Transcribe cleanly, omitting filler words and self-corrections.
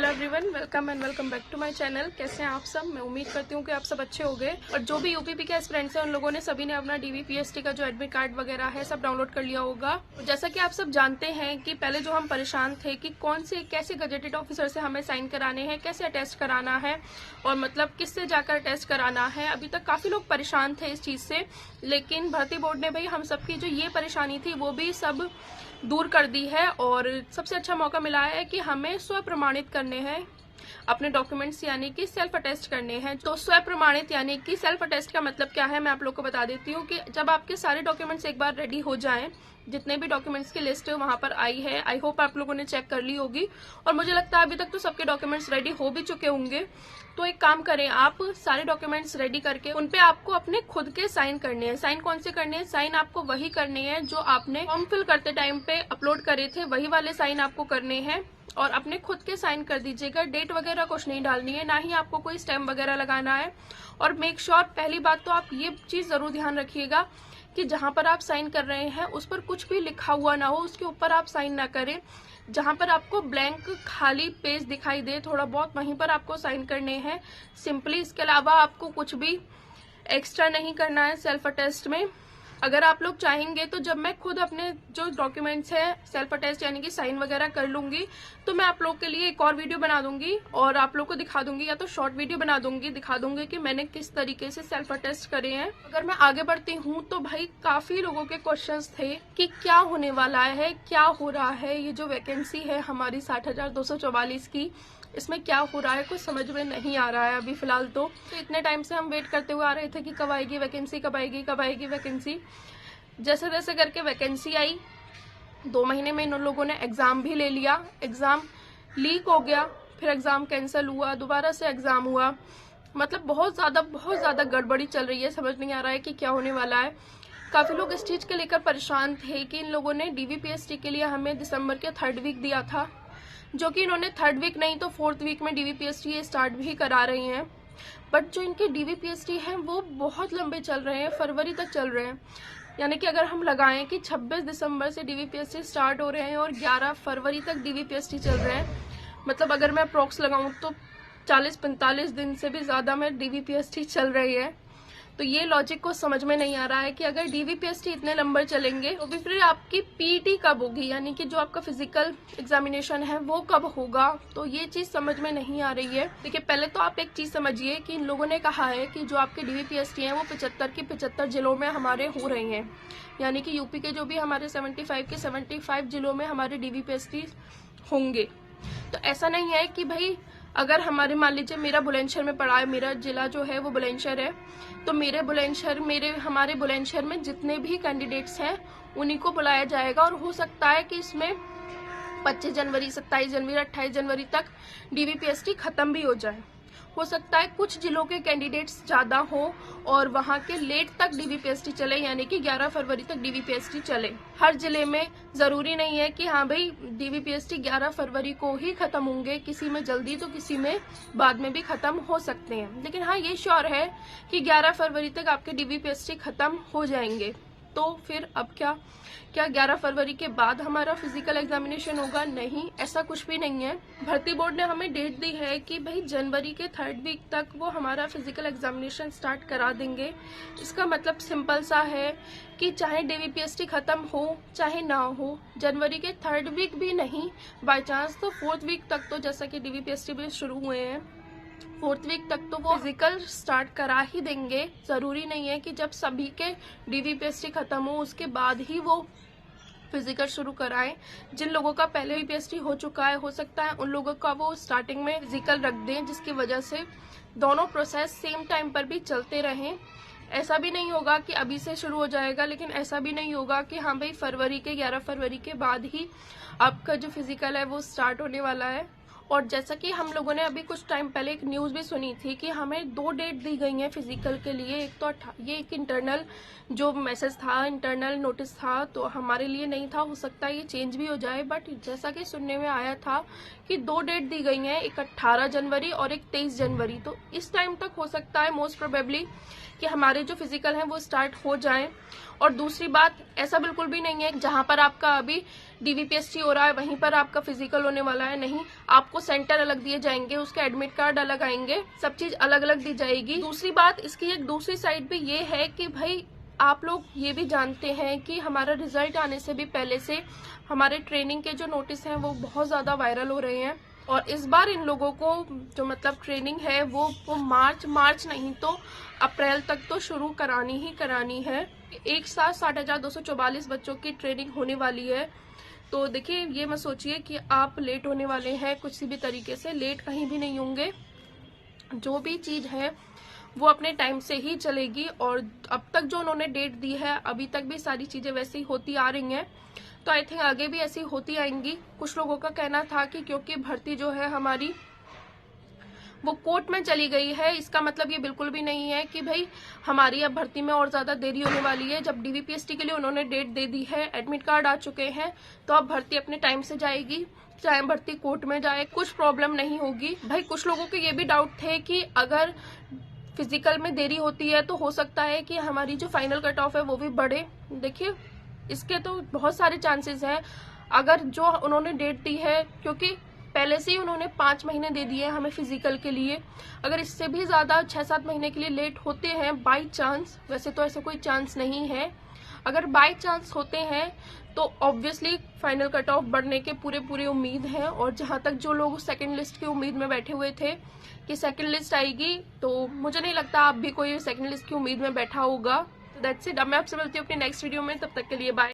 Hello everyone, welcome and welcome back to my channel. कैसे हैं आप सब? मैं उम्मीद करती हूँ कि आप सब अच्छे हो गए। और जो भी यूपीपी के एस्पिरेंट्स हैं उन लोगों ने सभी ने अपना डीवीपीएसटी का जो एडमिट कार्ड वगैरह है सब डाउनलोड कर लिया होगा। जैसा कि आप सब जानते हैं कि पहले जो हम परेशान थे कि कौन से कैसे गजेटेड ऑफिसर से हमें साइन कराने हैं, कैसे अटेस्ट कराना है और मतलब किससे जाकर अटेस्ट कराना है। अभी तक काफी लोग परेशान थे इस चीज से, लेकिन भर्ती बोर्ड ने भाई हम सबकी जो ये परेशानी थी वो भी सब दूर कर दी है। और सबसे अच्छा मौका मिला है कि हमें स्व प्रमाणित करने हैं अपने डॉक्यूमेंट्स, यानी कि सेल्फ अटेस्ट करने हैं। तो स्व प्रमाणित यानी कि सेल्फ अटेस्ट का मतलब क्या है, मैं आप लोग को बता देती हूँ कि जब आपके सारे डॉक्यूमेंट्स एक बार रेडी हो जाएं, जितने भी डॉक्यूमेंट्स की लिस्ट वहां पर आई है, आई होप आप लोगों ने चेक कर ली होगी और मुझे लगता है अभी तक तो सबके डॉक्यूमेंट्स रेडी हो भी चुके होंगे। तो एक काम करें, आप सारे डॉक्यूमेंट्स रेडी करके उनपे आपको अपने खुद के साइन करने हैं। साइन कौन से करने हैं? साइन आपको वही करने हैं जो आपने फॉर्म फिल करते टाइम पे अपलोड करे थे, वही वाले साइन आपको करने हैं और अपने खुद के साइन कर दीजिएगा। डेट वगैरह कुछ नहीं डालनी है, ना ही आपको कोई स्टैम्प वगैरह लगाना है। और मेक श्योर, पहली बात तो आप ये चीज जरूर ध्यान रखिएगा कि जहां पर आप साइन कर रहे हैं उस पर कुछ भी लिखा हुआ ना हो, उसके ऊपर आप साइन ना करें। जहां पर आपको ब्लैंक खाली पेज दिखाई दे थोड़ा बहुत, वहीं पर आपको साइन करने हैं सिंपली। इसके अलावा आपको कुछ भी एक्स्ट्रा नहीं करना है सेल्फ अटेस्ट में। अगर आप लोग चाहेंगे तो जब मैं खुद अपने जो डॉक्यूमेंट्स है सेल्फ अटेस्ट यानी कि साइन वगैरह कर लूंगी तो मैं आप लोग के लिए एक और वीडियो बना दूंगी और आप लोग को दिखा दूंगी, या तो शॉर्ट वीडियो बना दूंगी, दिखा दूंगी कि मैंने किस तरीके से सेल्फ अटेस्ट करे हैं। अगर मैं आगे बढ़ती हूँ तो भाई काफी लोगों के क्वेश्चंस थे कि क्या होने वाला है, क्या हो रहा है, ये जो वैकेंसी है हमारी 60,244 की, इसमें क्या हो रहा है, कुछ समझ में नहीं आ रहा है अभी फिलहाल। तो इतने टाइम से हम वेट करते हुए आ रहे थे कि कब आएगी वैकेंसी, कब आएगी, कब आएगी वैकेंसी। जैसे तैसे करके वैकेंसी आई। 2 महीने में इन लोगों ने एग्जाम भी ले लिया, एग्जाम लीक हो गया, फिर एग्जाम कैंसिल हुआ, दोबारा से एग्जाम हुआ। मतलब बहुत ज्यादा गड़बड़ी चल रही है, समझ नहीं आ रहा है कि क्या होने वाला है। काफी लोग इस चीज के लेकर परेशान थे कि इन लोगों ने डीवीपीएसटी के लिए हमें दिसंबर के 3rd वीक दिया था, जो कि इन्होंने 3rd वीक नहीं तो 4th वीक में डीवीपीएसटी स्टार्ट भी करा रही हैं। बट जो इनके डीवीपीएसटी हैं वो बहुत लंबे चल रहे हैं, फरवरी तक चल रहे हैं। यानी कि अगर हम लगाएं कि 26 दिसंबर से डीवीपीएसटी स्टार्ट हो रहे हैं और 11 फरवरी तक डीवीपीएसटी चल रहे हैं, मतलब अगर मैं अप्रोक्स लगाऊं तो 40-45 दिन से भी ज्यादा में डीवीपीएसटी चल रही है। तो ये लॉजिक को समझ में नहीं आ रहा है कि अगर डीवीपीएसटी इतने लंबे चलेंगे तो फिर आपकी पीटी कब होगी, यानी कि जो आपका फिजिकल एग्जामिनेशन है वो कब होगा। तो ये चीज समझ में नहीं आ रही है। देखिए, पहले तो आप एक चीज समझिए कि इन लोगों ने कहा है कि जो आपके डीवीपीएसटी हैं वो 75 की 75 जिलों में हमारे हो रहे हैं, यानी कि यूपी के जो भी हमारे 75 के 75 जिलों में हमारे डीवीपीएसटी होंगे। तो ऐसा नहीं है कि भाई अगर हमारे मान लीजिए मेरा बुलंदशहर में पड़ा है, मेरा जिला जो है वो बुलंदशहर है, तो हमारे बुलंदशहर में जितने भी कैंडिडेट्स हैं उन्हीं को बुलाया जाएगा। और हो सकता है कि इसमें 25 जनवरी, 27 जनवरी, 28 जनवरी तक डीवीपीएसटी खत्म भी हो जाए। हो सकता है कुछ जिलों के कैंडिडेट्स ज्यादा हो और वहां के लेट तक डीवीपीएसटी चले, यानी कि 11 फरवरी तक डीवीपीएसटी चले। हर जिले में जरूरी नहीं है कि हाँ भाई डीवीपीएसटी 11 फरवरी को ही खत्म होंगे, किसी में जल्दी तो किसी में बाद में भी खत्म हो सकते हैं। लेकिन हाँ ये श्योर है कि 11 फरवरी तक आपके डीवीपीएसटी खत्म हो जाएंगे। तो फिर अब क्या 11 फरवरी के बाद हमारा फिजिकल एग्जामिनेशन होगा? नहीं, ऐसा कुछ भी नहीं है। भर्ती बोर्ड ने हमें डेट दी है कि भाई जनवरी के 3rd वीक तक वो हमारा फिजिकल एग्जामिनेशन स्टार्ट करा देंगे। इसका मतलब सिंपल सा है कि चाहे डीवीपीएसटी खत्म हो चाहे ना हो, जनवरी के 3rd वीक भी नहीं, बाय चांस तो 4th वीक तक, तो जैसा कि डीवीपीएसटी भी शुरू हुए हैं 4th वीक तक तो वो फिजिकल स्टार्ट करा ही देंगे। जरूरी नहीं है कि जब सभी के डीवीपीएसटी खत्म हो उसके बाद ही वो फिजिकल शुरू कराएं। जिन लोगों का पहले ही पीएसटी हो चुका है, हो सकता है उन लोगों का वो स्टार्टिंग में फिजिकल रख दें, जिसकी वजह से दोनों प्रोसेस सेम टाइम पर भी चलते रहें। ऐसा भी नहीं होगा कि अभी से शुरू हो जाएगा, लेकिन ऐसा भी नहीं होगा कि हाँ भाई 11 फरवरी के बाद ही आपका जो फिजिकल है वो स्टार्ट होने वाला है। और जैसा कि हम लोगों ने अभी कुछ टाइम पहले एक न्यूज भी सुनी थी कि हमें 2 डेट दी गई हैं फिजिकल के लिए। एक तो ये एक इंटरनल जो मैसेज था, इंटरनल नोटिस था, तो हमारे लिए नहीं था, हो सकता है ये चेंज भी हो जाए। बट जैसा कि सुनने में आया था क्योंकि 2 डेट दी गई हैं, एक 18 जनवरी और एक 23 जनवरी। तो इस टाइम तक हो सकता है मोस्ट प्रोबेबली कि हमारे जो फिजिकल हैं वो स्टार्ट हो जाएं। और दूसरी बात, ऐसा बिल्कुल भी नहीं है जहां पर आपका अभी डीवीपीएसटी हो रहा है वहीं पर आपका फिजिकल होने वाला है, नहीं। आपको सेंटर अलग दिए जाएंगे, उसके एडमिट कार्ड अलग आएंगे, सब चीज अलग अलग दी जाएगी। दूसरी बात, इसकी एक दूसरी साइड भी ये है कि भाई आप लोग ये भी जानते हैं कि हमारा रिजल्ट आने से भी पहले से हमारे ट्रेनिंग के जो नोटिस हैं वो बहुत ज्यादा वायरल हो रहे हैं। और इस बार इन लोगों को जो मतलब ट्रेनिंग है वो मार्च नहीं तो अप्रैल तक तो शुरू करानी ही करानी है। एक साथ 60,244 बच्चों की ट्रेनिंग होने वाली है। तो देखिए, ये मत सोचिए कि आप लेट होने वाले हैं, कुछ भी तरीके से लेट कहीं भी नहीं होंगे। जो भी चीज है वो अपने टाइम से ही चलेगी। और अब तक जो उन्होंने डेट दी है अभी तक भी सारी चीजें वैसे ही होती आ रही हैं, तो आई थिंक आगे भी ऐसी होती आएंगी। कुछ लोगों का कहना था कि क्योंकि भर्ती जो है हमारी वो कोर्ट में चली गई है, इसका मतलब ये बिल्कुल भी नहीं है कि भाई हमारी अब भर्ती में और ज्यादा देरी होने वाली है। जब डीवीपीएसटी के लिए उन्होंने डेट दे दी है, एडमिट कार्ड आ चुके हैं, तो अब भर्ती अपने टाइम से जाएगी, चाहे भर्ती कोर्ट में जाए, कुछ प्रॉब्लम नहीं होगी। भाई कुछ लोगों के ये भी डाउट थे कि अगर फिजिकल में देरी होती है तो हो सकता है कि हमारी जो फाइनल कट ऑफ है वो भी बढ़े। देखिए, इसके तो बहुत सारे चांसेस हैं। अगर जो उन्होंने डेट दी है, क्योंकि पहले से ही उन्होंने 5 महीने दे दिए हैं हमें फिजिकल के लिए, अगर इससे भी ज्यादा 6-7 महीने के लिए लेट होते हैं बाई चांस, वैसे तो ऐसा कोई चांस नहीं है, अगर बाई चांस होते हैं तो ऑब्वियसली फाइनल कट ऑफ बढ़ने के पूरे उम्मीद है। और जहां तक जो लोग सेकंड लिस्ट की उम्मीद में बैठे हुए थे कि सेकंड लिस्ट आएगी, तो मुझे नहीं लगता आप भी कोई सेकंड लिस्ट की उम्मीद में बैठा होगा। तो दैट्स इट। अब मैं आपसे मिलती हूँ अपनी नेक्स्ट वीडियो में, तब तक के लिए बाय।